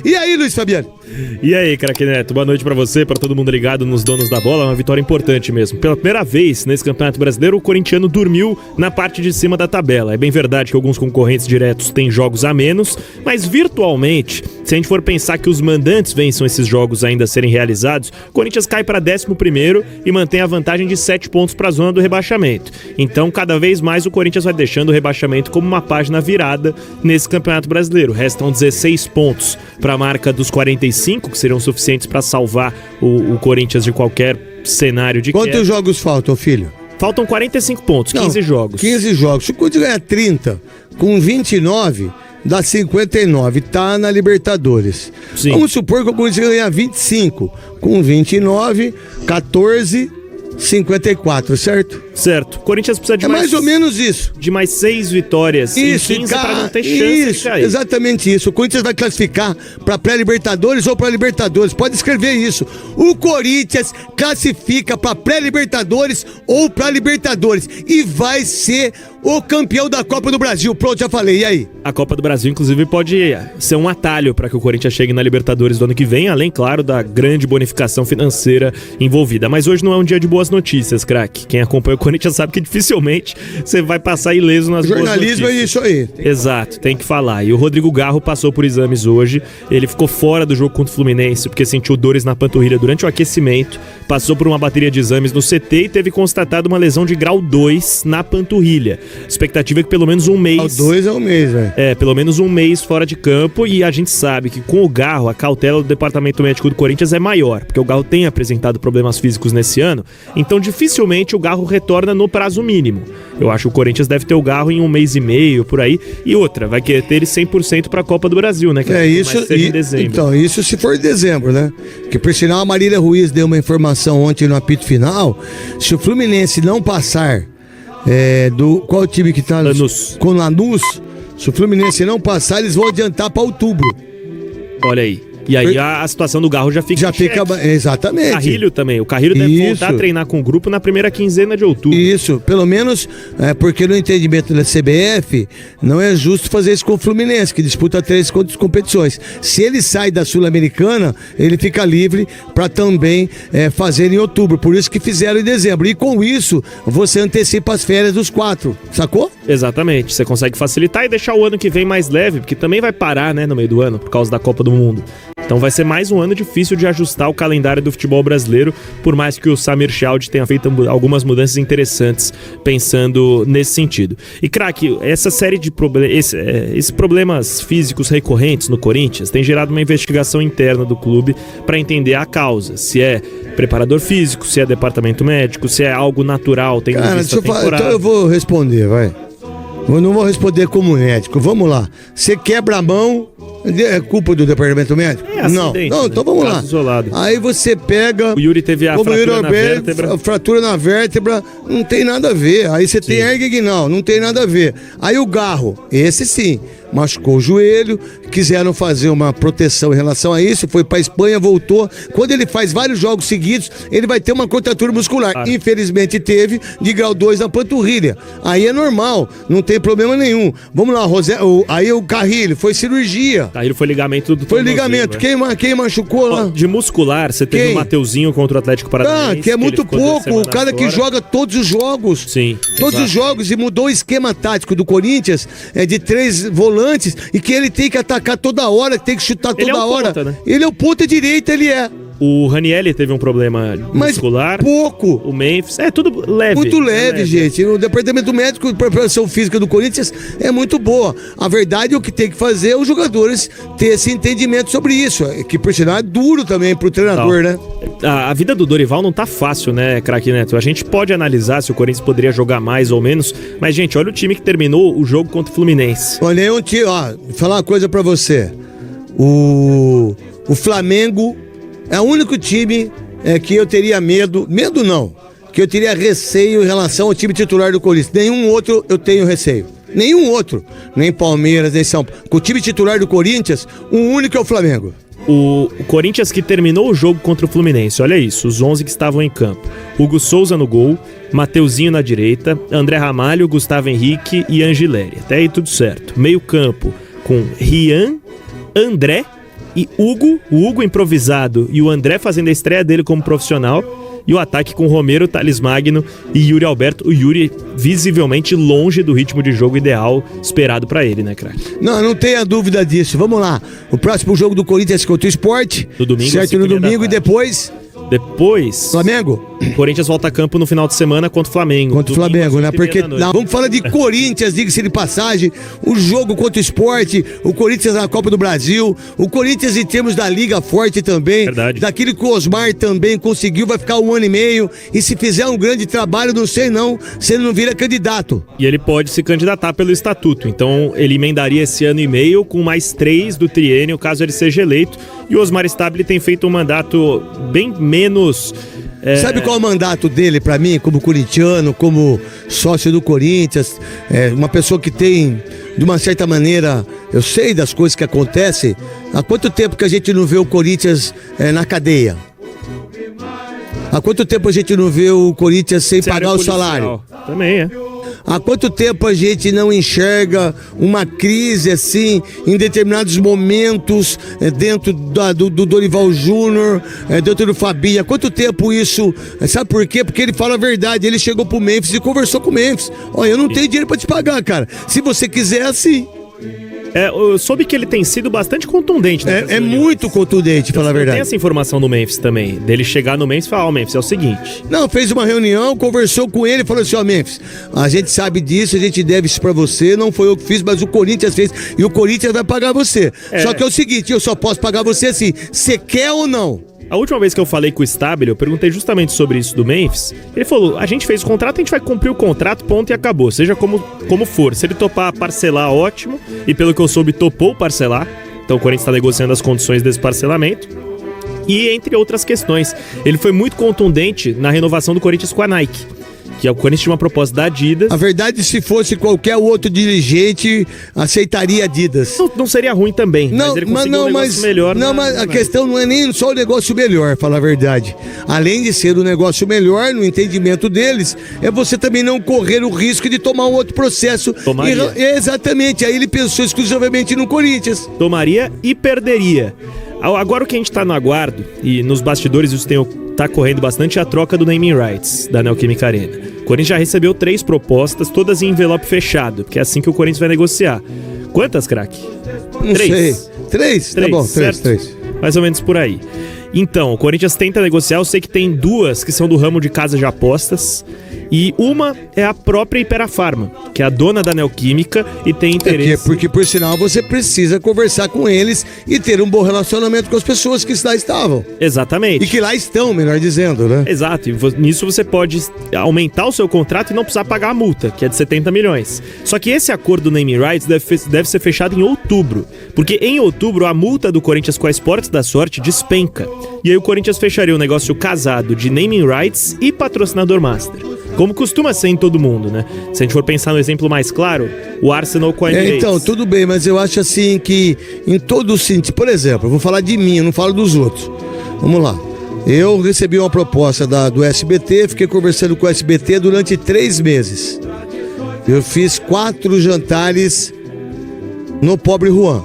E aí, Luiz Fabiano? E aí, craque Neto, boa noite pra você, pra todo mundo ligado nos donos da bola, uma vitória importante mesmo. Pela primeira vez nesse Campeonato Brasileiro, o corintiano dormiu na parte de cima da tabela. É bem verdade que alguns concorrentes diretos têm jogos a menos, mas virtualmente, se a gente for pensar que os mandantes vençam esses jogos ainda a serem realizados, o Corinthians cai para 11º e mantém a vantagem de 7 pontos para a zona do rebaixamento. Então, cada vez mais o Corinthians vai deixando o rebaixamento como uma página virada nesse Campeonato Brasileiro. Restam 16 pontos para a marca dos 45, que seriam suficientes para salvar o Corinthians de qualquer cenário de queda. Quantos jogos faltam, filho? Faltam 45 pontos, 15 jogos. 15 jogos. Se o Corinthians ganhar 30 com 29, dá 59. Tá na Libertadores. Sim. Vamos supor que o Corinthians ganhar 25 com 29, 14, 54, certo? Certo. O Corinthians precisa de mais ou menos isso. De mais 6 vitórias Isso, em 15 para não ter chance de cair. Exatamente isso. O Corinthians vai classificar para pré-Libertadores ou para Libertadores. Pode escrever isso. O Corinthians classifica para pré-Libertadores ou para Libertadores e vai ser o campeão da Copa do Brasil. Pronto, já falei. E aí? A Copa do Brasil, inclusive, pode ser um atalho para que o Corinthians chegue na Libertadores do ano que vem, além, claro, da grande bonificação financeira envolvida. Mas hoje não é um dia de boas notícias, craque. Quem acompanha o Corinthians sabe que dificilmente você vai passar ileso nas boas notícias. Jornalismo é isso aí. Exato, tem que falar. E o Rodrigo Garro passou por exames hoje. Ele ficou fora do jogo contra o Fluminense porque sentiu dores na panturrilha durante o aquecimento. Passou por uma bateria de exames no CT e teve constatado uma lesão de grau 2 na panturrilha. Expectativa é que pelo menos um mês... Grau 2 é um mês, velho. Pelo menos um mês fora de campo. E a gente sabe que com o Garro, a cautela do Departamento Médico do Corinthians é maior, porque o Garro tem apresentado problemas físicos nesse ano. Então dificilmente o Garro retorna no prazo mínimo. Eu acho que o Corinthians deve ter o Garro em um mês e meio, por aí. E outra, vai querer ter ele 100% para a Copa do Brasil, né? Que isso. Em dezembro. Então, isso se for em dezembro, né? Que por sinal a Marília Ruiz deu uma informação ontem no apito final. Se o Fluminense não passar qual time que tá? Lanús. Com Lanús. Se o Fluminense não passar, eles vão adiantar para outubro. Olha aí. E aí a situação do Garro já fica exatamente. Carrilho também. O Carrilho deve voltar a treinar com o grupo na primeira quinzena de outubro. Isso, pelo menos porque no entendimento da CBF não é justo fazer isso com o Fluminense, que disputa 3 competições. Se ele sai da Sul-Americana, ele fica livre para também fazer em outubro. Por isso que fizeram em dezembro. E com isso, você antecipa as férias dos 4, sacou? Exatamente. Você consegue facilitar e deixar o ano que vem mais leve, porque também vai parar, né, no meio do ano, por causa da Copa do Mundo. Então vai ser mais um ano difícil de ajustar o calendário do futebol brasileiro, por mais que o Samir Chaldi tenha feito algumas mudanças interessantes pensando nesse sentido. E craque, essa série de esses problemas físicos recorrentes no Corinthians tem gerado uma investigação interna do clube para entender a causa, se é preparador físico, se é departamento médico, se é algo natural, tem vista temporária. Então eu vou responder, vai. Eu não vou responder como médico. Vamos lá. Você quebra a mão, é culpa do departamento médico? Não, então vamos lá. Isolado. Aí você pega... O Yuri teve a fratura na vértebra. Fratura na vértebra, não tem nada a ver. Aí você tem hernia inguinal, não tem nada a ver. Aí o Garro, esse sim, machucou o joelho, quiseram fazer uma proteção em relação a isso, foi pra Espanha, voltou. Quando ele faz vários jogos seguidos, ele vai ter uma contratura muscular. Claro. Infelizmente teve de grau 2 na panturrilha. Aí é normal, não tem problema nenhum. Vamos lá, aí o Carrilho, foi cirurgia. Carrilho foi ligamento do Foi ligamento. Quem machucou lá? De muscular, você teve o Mateuzinho contra o Atlético Paranaense. Que é muito pouco, o cara que joga todos os jogos. Sim. Todos os jogos, e mudou o esquema tático do Corinthians, de 3 volantes, e que ele tem que atacar toda hora, que tem que chutar toda hora. Ponta, né? Ele é o ponta direita, ele é. O Ranieri teve um problema muscular. Pouco. O Memphis. Tudo leve. Muito leve, gente. O departamento médico, a preparação física do Corinthians é muito boa. A verdade, o que tem que fazer é os jogadores ter esse entendimento sobre isso. Que, por sinal, é duro também pro treinador, né? A vida do Dorival não tá fácil, né, craque Neto? A gente pode analisar se o Corinthians poderia jogar mais ou menos, mas, gente, olha o time que terminou o jogo contra o Fluminense. Olha, vou falar uma coisa pra você. O Flamengo é o único time que eu teria medo não, que eu teria receio em relação ao time titular do Corinthians. Nenhum outro eu tenho receio. Nenhum outro. Nem Palmeiras, nem São Paulo. Com o time titular do Corinthians, o único é o Flamengo. O Corinthians que terminou o jogo contra o Fluminense, olha isso, os 11 que estavam em campo. Hugo Souza no gol, Mateuzinho na direita, André Ramalho, Gustavo Henrique e Angileri. Até aí tudo certo. Meio campo com Rian, André, e o Hugo improvisado e o André fazendo a estreia dele como profissional. E o ataque com Romero, Thales Magno e Yuri Alberto. O Yuri visivelmente longe do ritmo de jogo ideal esperado pra ele, né, craque? Não tenha dúvida disso. Vamos lá. O próximo jogo do Corinthians contra o Sport. No domingo, certo, no domingo e depois... Flamengo. O Corinthians volta a campo no final de semana contra o Flamengo. Contra o Flamengo, né? Porque vamos falar de Corinthians, diga-se de passagem, o jogo contra o Sport, o Corinthians na Copa do Brasil, o Corinthians em termos da Liga forte também. Verdade. Daquilo que o Osmar também conseguiu, vai ficar 1 ano e meio. E se fizer um grande trabalho, não sei não, se ele não vira candidato. E ele pode se candidatar pelo estatuto. Então ele emendaria esse ano e meio com mais 3 do triênio, caso ele seja eleito. E o Osmar Stabile tem feito um mandato bem menos... Sabe qual é o mandato dele pra mim, como corintiano, como sócio do Corinthians? Uma pessoa que tem, de uma certa maneira, eu sei das coisas que acontecem. Há quanto tempo que a gente não vê o Corinthians na cadeia? Há quanto tempo a gente não vê o Corinthians sem pagar o salário? Também é. Há quanto tempo a gente não enxerga uma crise assim, em determinados momentos, dentro do Dorival Júnior, dentro do Fabinho? Há quanto tempo isso? Sabe por quê? Porque ele fala a verdade. Ele chegou pro Memphis e conversou com o Memphis. Olha, eu não tenho dinheiro pra te pagar, cara. Se você quiser, assim. Eu soube que ele tem sido bastante contundente. É muito contundente, falar a verdade. Tem essa informação do Memphis também, dele chegar no Memphis e falar, Memphis, é o seguinte... Não, fez uma reunião, conversou com ele e falou assim, Memphis, a gente sabe disso, a gente deve isso pra você, não foi eu que fiz, mas o Corinthians fez, e o Corinthians vai pagar você. Só que é o seguinte, eu só posso pagar você assim, você quer ou não? A última vez que eu falei com o Stabile, eu perguntei justamente sobre isso do Memphis. Ele falou, a gente fez o contrato, a gente vai cumprir o contrato, ponto e acabou. Seja como for. Se ele topar parcelar, ótimo. E pelo que eu soube, topou parcelar. Então o Corinthians está negociando as condições desse parcelamento. E entre outras questões, ele foi muito contundente na renovação do Corinthians com a Nike. Que o Corinthians tinha uma proposta da Adidas. A verdade, se fosse qualquer outro dirigente, aceitaria Adidas. Não seria ruim também, mas ele conseguiu um negócio melhor. Mas a questão não é nem só o negócio melhor, falar a verdade. Além de ser o negócio melhor, no entendimento deles, é você também não correr o risco de tomar um outro processo. Tomaria. Exatamente, aí ele pensou exclusivamente no Corinthians. Tomaria e perderia. Agora o que a gente tá no aguardo, e nos bastidores isso tá correndo bastante, é a troca do naming rights da Neoquímica Arena. O Corinthians já recebeu 3 propostas, todas em envelope fechado, porque é assim que o Corinthians vai negociar. Quantas, craque? Não 3. sei. 3? Tá bom, 3. Mais ou menos por aí. Então, o Corinthians tenta negociar, eu sei que tem 2 que são do ramo de casa de apostas, e uma é a própria Iperafarma, que é a dona da Neoquímica e tem interesse... Porque, por sinal, você precisa conversar com eles e ter um bom relacionamento com as pessoas que lá estavam. Exatamente. E que lá estão, melhor dizendo, né? Exato, e nisso você pode aumentar o seu contrato e não precisar pagar a multa, que é de 70 milhões. Só que esse acordo do naming rights deve ser fechado em outubro, porque em outubro a multa do Corinthians com a Esportes da Sorte despenca. E aí o Corinthians fecharia um negócio casado de naming rights e patrocinador master. Como costuma ser em todo mundo, né? Se a gente for pensar no exemplo mais claro, o Arsenal com a Emirates. Então, tudo bem, mas eu acho assim que em todo o sentido, por exemplo, eu vou falar de mim, eu não falo dos outros. Vamos lá. Eu recebi uma proposta do SBT, fiquei conversando com o SBT durante 3 meses. Eu fiz 4 jantares no Pobre Juan.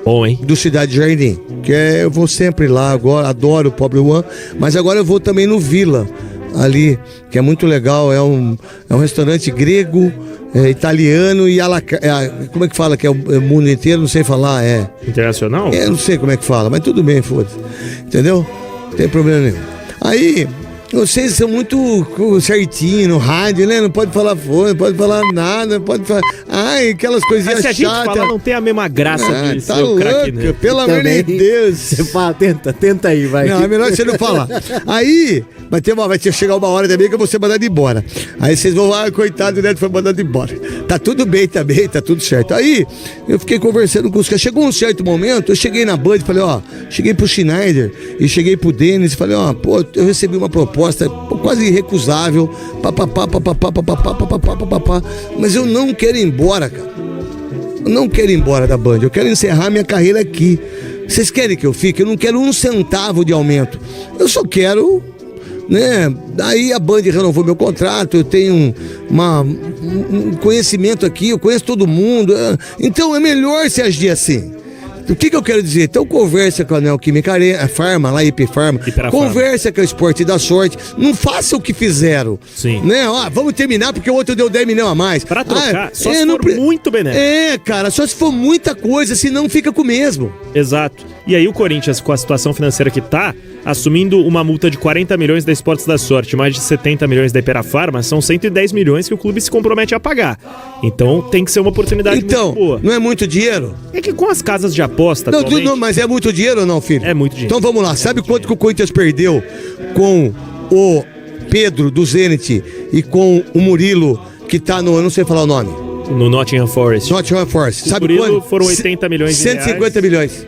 Bom, hein? Do Cidade Jardim. Eu vou sempre lá agora, adoro o Pobre Juan, mas agora eu vou também no Vila. Ali, que é muito legal, é um restaurante grego, italiano e como é que fala que é o mundo inteiro, não sei falar, internacional? Não sei como é que fala, mas tudo bem, foda-se, entendeu? Não tem problema nenhum. Aí, vocês são muito certinho no rádio, né? Não pode falar não pode falar nada, não pode falar... Ai, aquelas coisinhas chatas. Mas se a gente falar, não tem a mesma graça de tá ser o craque, louco, né? pelo amor de Deus. Você fala, tenta aí, vai. Não, é melhor você não falar. Aí, vai chegar uma hora também que eu vou ser mandado embora. Aí vocês vão lá, coitado, o Neto foi mandado embora. Tá tudo bem também, tá tudo certo. Aí, eu fiquei conversando com os caras. Chegou um certo momento, eu cheguei na Band e falei, cheguei pro Schneider e cheguei pro Denis e falei, eu recebi uma proposta quase irrecusável, mas eu não quero ir embora, cara. Eu não quero ir embora da Band, eu quero encerrar minha carreira aqui. Vocês querem que eu fique? Eu não quero 1 centavo de aumento. Eu só quero, né? Daí a Band renovou meu contrato, eu tenho um conhecimento aqui, eu conheço todo mundo. Então é melhor se agir assim. O que eu quero dizer? Então conversa com a Neoquímica Farma, lá IP Farma, conversa com a Esporte da Sorte, não faça o que fizeram. Sim. Né? Ó, vamos terminar porque o outro deu 10 milhões a mais. Pra trocar, só se for muito benéfico. Cara, só se for muita coisa, senão fica com o mesmo. Exato. E aí o Corinthians, com a situação financeira que tá, assumindo uma multa de 40 milhões da Esportes da Sorte, mais de 70 milhões da Iperafarma, são 110 milhões que o clube se compromete a pagar. Então tem que ser uma oportunidade muito boa. Não é muito dinheiro? É que com as casas de aposta não, mas é muito dinheiro ou não, filho? É muito dinheiro. Então vamos lá, sabe quanto que o Corinthians perdeu com o Pedro do Zenit e com o Murilo, que tá no, eu não sei falar o nome. No Nottingham Forest. Nottingham Forest. Sabe quanto? Foram 80 milhões de 150 milhões.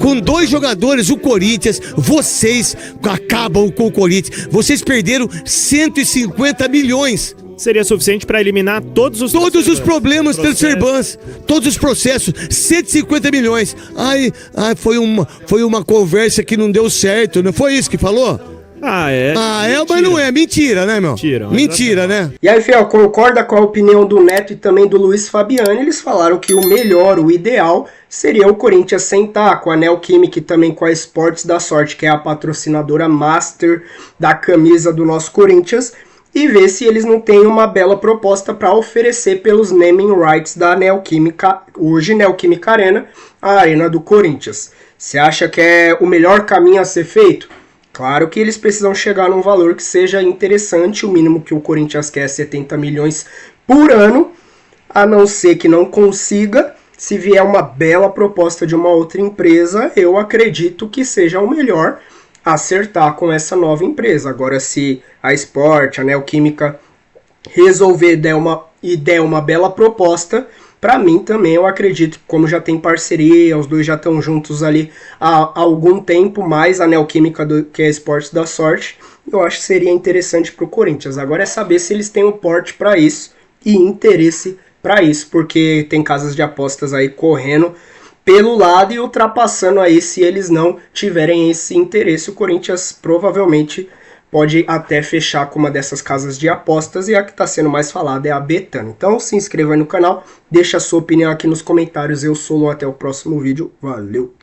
Com 2 jogadores, o Corinthians, vocês acabam com o Corinthians. Vocês perderam 150 milhões. Seria suficiente para eliminar todos os problemas Tercerbans, todos os processos, 150 milhões. Foi uma conversa que não deu certo, não foi isso que falou? Mas não é. Mentira, né, meu? Mentira, né? E aí, Fiel, concorda com a opinião do Neto e também do Luiz Fabiani? Eles falaram que o melhor, o ideal, seria o Corinthians sentar com a Neoquímica e também com a Esportes da Sorte, que é a patrocinadora master da camisa do nosso Corinthians, e ver se eles não têm uma bela proposta para oferecer pelos naming rights da Neoquímica, hoje Neoquímica Arena, a arena do Corinthians. Você acha que é o melhor caminho a ser feito? Claro que eles precisam chegar num valor que seja interessante, o mínimo que o Corinthians quer é 70 milhões por ano, a não ser que não consiga. Se vier uma bela proposta de uma outra empresa, eu acredito que seja o melhor acertar com essa nova empresa. Agora, se a Sport, a Neoquímica resolver der uma bela proposta, para mim também eu acredito que como já tem parceria, os dois já estão juntos ali há algum tempo, mais a Neoquímica que é a Esportes da Sorte, eu acho que seria interessante para o Corinthians. Agora é saber se eles têm o porte para isso e interesse para isso, porque tem casas de apostas aí correndo pelo lado e ultrapassando aí. Se eles não tiverem esse interesse, o Corinthians provavelmente pode até fechar com uma dessas casas de apostas, e a que está sendo mais falada é a Betano. Então se inscreva aí no canal, deixa a sua opinião aqui nos comentários. Eu sou o Lu, até o próximo vídeo, valeu!